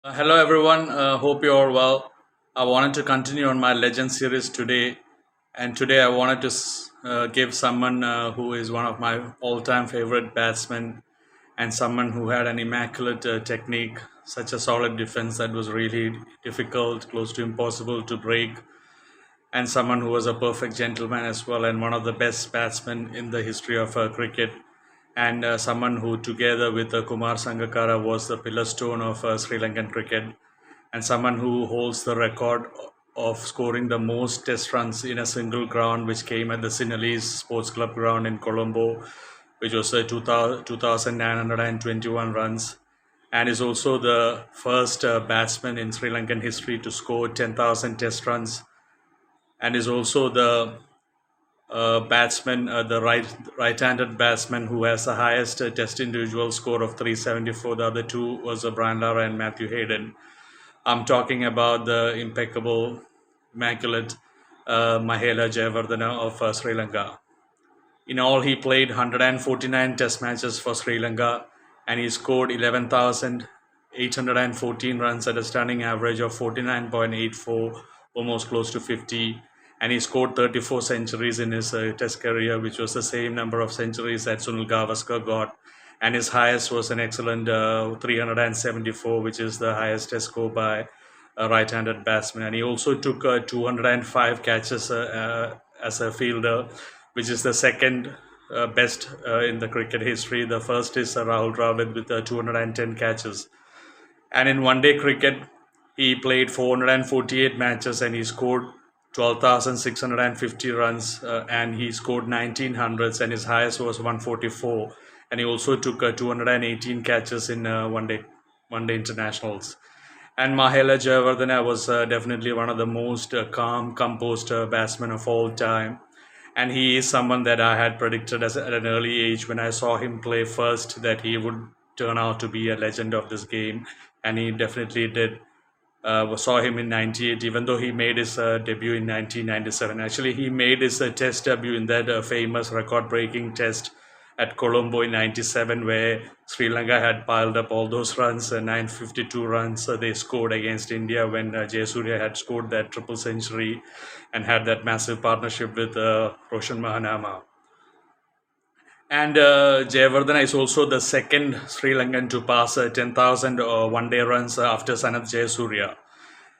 Hello everyone, hope you're all well. I wanted to continue on my legend series today, and today I wanted to give someone who is one of my all-time favorite batsmen, and someone who had an immaculate technique, such a solid defense that was really difficult, close to impossible to break, and someone who was a perfect gentleman as well, and one of the best batsmen in the history of cricket, and someone who, together with Kumar Sangakkara, was the pillar stone of Sri Lankan cricket, and someone who holds the record of scoring the most test runs in a single ground, which came at the Sinhalese Sports Club ground in Colombo, which was 2,921 runs, and is also the first batsman in Sri Lankan history to score 10,000 test runs, and is also the batsman, the right-handed batsman who has the highest test individual score of 374. The other two was Brian Lara and Matthew Hayden. I'm talking about the impeccable, immaculate Mahela Jayawardene of Sri Lanka. In all, he played 149 test matches for Sri Lanka, and he scored 11,814 runs at a stunning average of 49.84, almost close to 50. And he scored 34 centuries in his test career, which was the same number of centuries that Sunil Gavaskar got. And his highest was an excellent 374, which is the highest test score by a right-handed batsman. And he also took 205 catches as a fielder, which is the second best in the cricket history. The first is Rahul Dravid with 210 catches. And in one-day cricket, he played 448 matches and he scored 12,650 runs and he scored 19 hundreds, and his highest was 144. And he also took 218 catches in one-day internationals. And Mahela Jayawardene was definitely one of the most calm, composed batsmen of all time. And he is someone that I had predicted at an early age when I saw him play first that he would turn out to be a legend of this game. And he definitely did. Saw him in 98, even though he made his debut in 1997. Actually, he made his test debut in that famous record-breaking test at Colombo in 97, where Sri Lanka had piled up all those runs, 952 runs they scored against India when Jayasuriya had scored that triple century and had that massive partnership with Roshan Mahanama. And Jayawardene is also the second Sri Lankan to pass 10,000 one-day runs after Sanath Jayasuriya.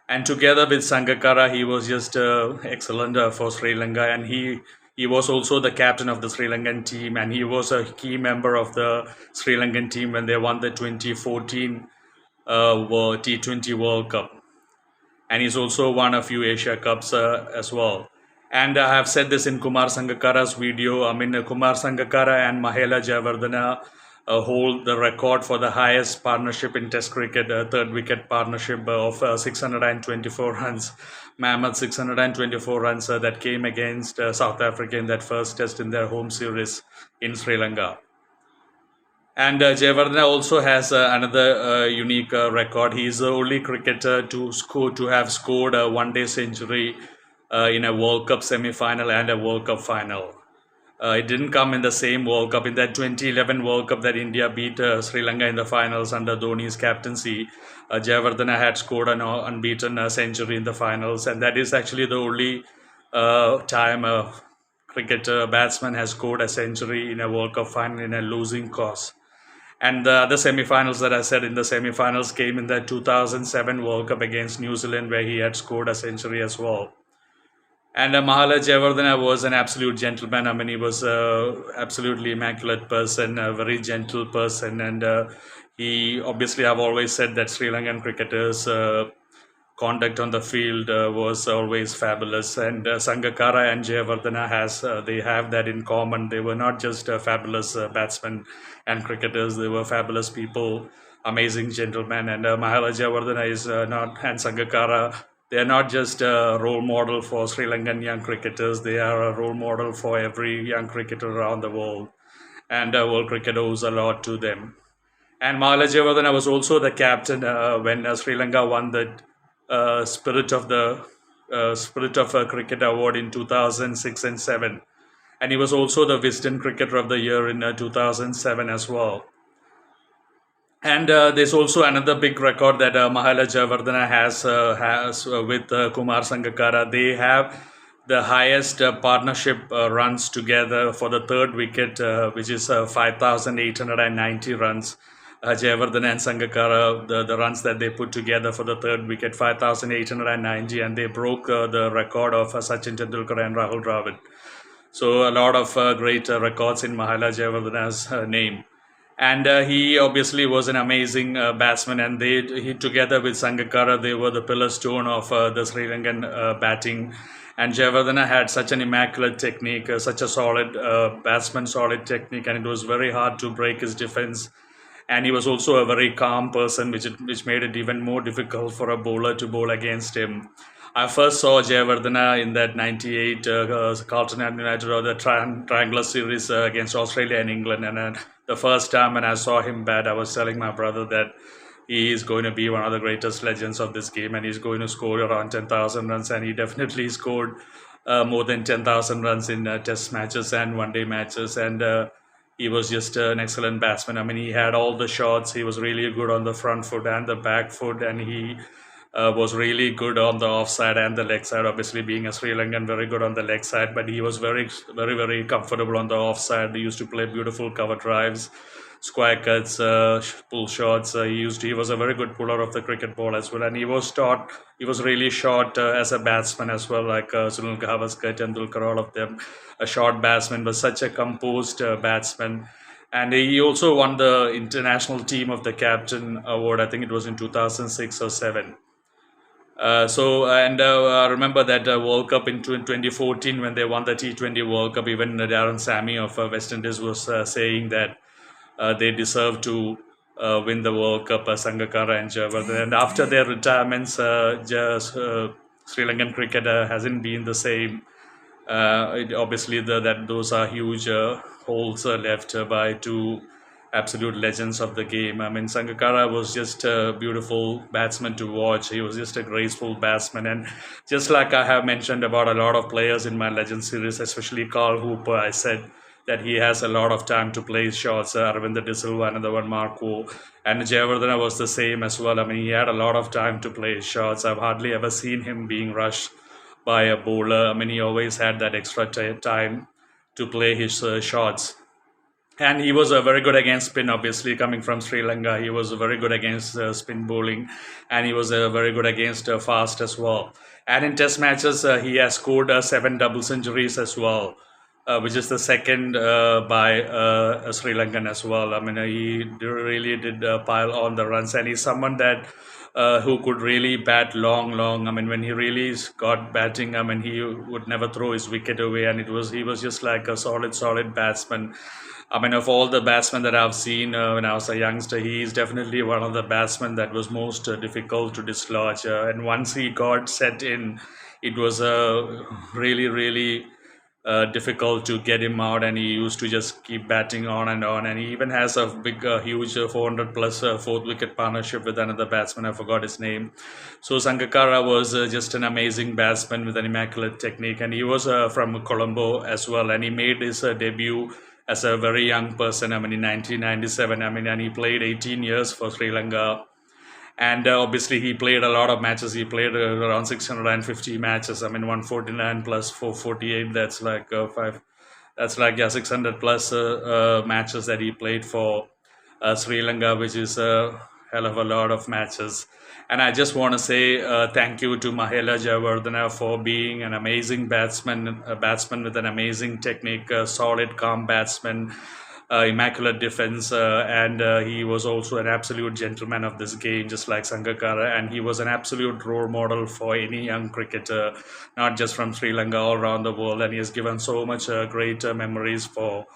And together with Sangakkara, he was just excellent for Sri Lanka. And he was also the captain of the Sri Lankan team. And he was a key member of the Sri Lankan team when they won the 2014 T20 World Cup. And he's also won a few Asia Cups as well. And I have said this in Kumar Sangakkara's video. I mean, Kumar Sangakkara and Mahela Jayawardene hold the record for the highest partnership in Test cricket, third wicket partnership of 624 runs. Mammoth 624 runs that came against South Africa in that first test in their home series in Sri Lanka. And Jayawardene also has another unique record. He is the only cricketer to have scored a one-day century in a World Cup semi-final and a World Cup final. It didn't come in the same World Cup. In that 2011 World Cup that India beat Sri Lanka in the finals under Dhoni's captaincy, Jayawardene had scored an unbeaten century in the finals, and that is actually the only time a cricketer batsman has scored a century in a World Cup final in a losing cause. And the other semi-finals that I said in the semi-finals came in the 2007 World Cup against New Zealand, where he had scored a century as well. And Mahela Jayawardene was an absolute gentleman. I mean, he was an absolutely immaculate person, a very gentle person. And he, obviously, I've always said that Sri Lankan cricketers' conduct on the field was always fabulous. And Sangakkara and Jayawardene they have that in common. They were not just fabulous batsmen and cricketers. They were fabulous people, amazing gentlemen. And Mahela Jayawardene is not, and Sangakkara, they are not just a role model for Sri Lankan young cricketers. They are a role model for every young cricketer around the world. And world cricket owes a lot to them. And Mahela Jayawardene was also the captain when Sri Lanka won the Spirit of Cricket Award in 2006 and 7. And he was also the Wisden Cricketer of the Year in 2007 as well. And there's also another big record that Mahela Jayawardene has with Kumar Sangakkara. They have the highest partnership runs together for the third wicket, which is 5,890 runs. Jayawardene and Sangakkara, the runs that they put together for the third wicket, 5,890, and they broke the record of Sachin Tendulkar and Rahul Dravid. So a lot of great records in Mahela Jayawardene's name. And he obviously was an amazing batsman, and he together with Sangakkara, they were the pillar stone of the Sri Lankan batting. And Jayawardene had such an immaculate technique, such a solid batsman, solid technique, and it was very hard to break his defense. And he was also a very calm person, which made it even more difficult for a bowler to bowl against him. I first saw Jayawardene in that 98 Carlton United or the triangular series against Australia and England. And the first time when I saw him bat, I was telling my brother that he is going to be one of the greatest legends of this game, and he's going to score around 10,000 runs. And he definitely scored more than 10,000 runs in test matches and one-day matches. And he was just an excellent batsman. I mean, he had all the shots. He was really good on the front foot and the back foot, and he was really good on the offside and the leg side. Obviously, being a Sri Lankan, very good on the leg side, but he was very, very, very comfortable on the offside. He used to play beautiful cover drives, square cuts, pull shots. He was a very good puller of the cricket ball as well, and he was really short as a batsman as well, like Sunil Gavaskar, Tendulkar, all of them. A short batsman, but such a composed batsman. And he also won the International Team of the Captain award. I think it was in 2006 or 7. I remember that World Cup in 2014 when they won the T20 World Cup. Even Darren Sammy of West Indies was saying that they deserve to win the World Cup, Sangakkara and Jayawardene. And after their retirements, Sri Lankan cricket hasn't been the same. Obviously, that those are huge holes left by two absolute legends of the game. I mean, Sangakkara was just a beautiful batsman to watch. He was just a graceful batsman. And just like I have mentioned about a lot of players in my Legend series, especially Carl Hooper, I said that he has a lot of time to play his shots. Aravinda De Silva, another one, Marco. And Jayawardene was the same as well. I mean, he had a lot of time to play his shots. I've hardly ever seen him being rushed by a bowler. I mean, he always had that extra time to play his shots. And he was very good against spin, obviously, coming from Sri Lanka. He was very good against spin bowling, and he was very good against fast as well. And in test matches, he has scored 7 double centuries as well, which is the second by a Sri Lankan as well. I mean, really did pile on the runs, and he's someone that who could really bat long. I mean, when he really got batting, I mean, he would never throw his wicket away, and he was just like a solid batsman. I mean, of all the batsmen that I've seen when I was a youngster, he is definitely one of the batsmen that was most difficult to dislodge. And once he got set in, it was really difficult to get him out, and he used to just keep batting on. And he even has a big, huge 400 plus fourth wicket partnership with another batsman. I forgot his name. So Sangakkara was just an amazing batsman with an immaculate technique, and he was from Colombo as well, and he made his debut as a very young person. I mean, in 1997. I mean, and he played 18 years for Sri Lanka. And obviously, he played a lot of matches. He played around 650 matches. I mean, 149 plus 448. That's like five. That's like 600 plus matches that he played for Sri Lanka, which is a hell of a lot of matches. And I just want to say thank you to Mahela Jayawardene for being an amazing batsman, a batsman with an amazing technique, a solid, calm batsman, immaculate defense, and he was also an absolute gentleman of this game, just like Sangakkara. And he was an absolute role model for any young cricketer, not just from Sri Lanka, all around the world. And he has given so much great memories for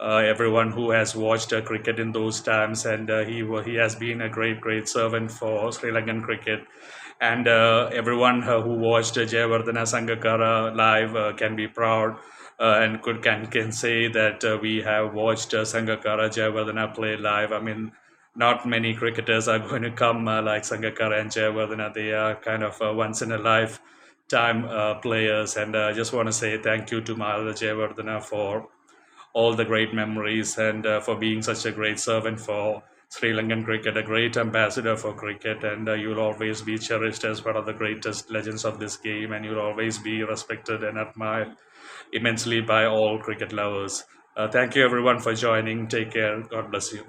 everyone who has watched cricket in those times, and he has been a great servant for Sri Lankan cricket. And everyone who watched Jayawardene Sangakkara live can be proud and can say that we have watched Sangakkara Jayawardene play live. I mean, not many cricketers are going to come like Sangakkara and Jayawardene. They are kind of once in a lifetime players, and I just want to say thank you to Mahela Jayawardene for all the great memories, and for being such a great servant for Sri Lankan cricket, a great ambassador for cricket, and you'll always be cherished as one of the greatest legends of this game, and you'll always be respected and admired immensely by all cricket lovers. Thank you, everyone, for joining. Take care. God bless you.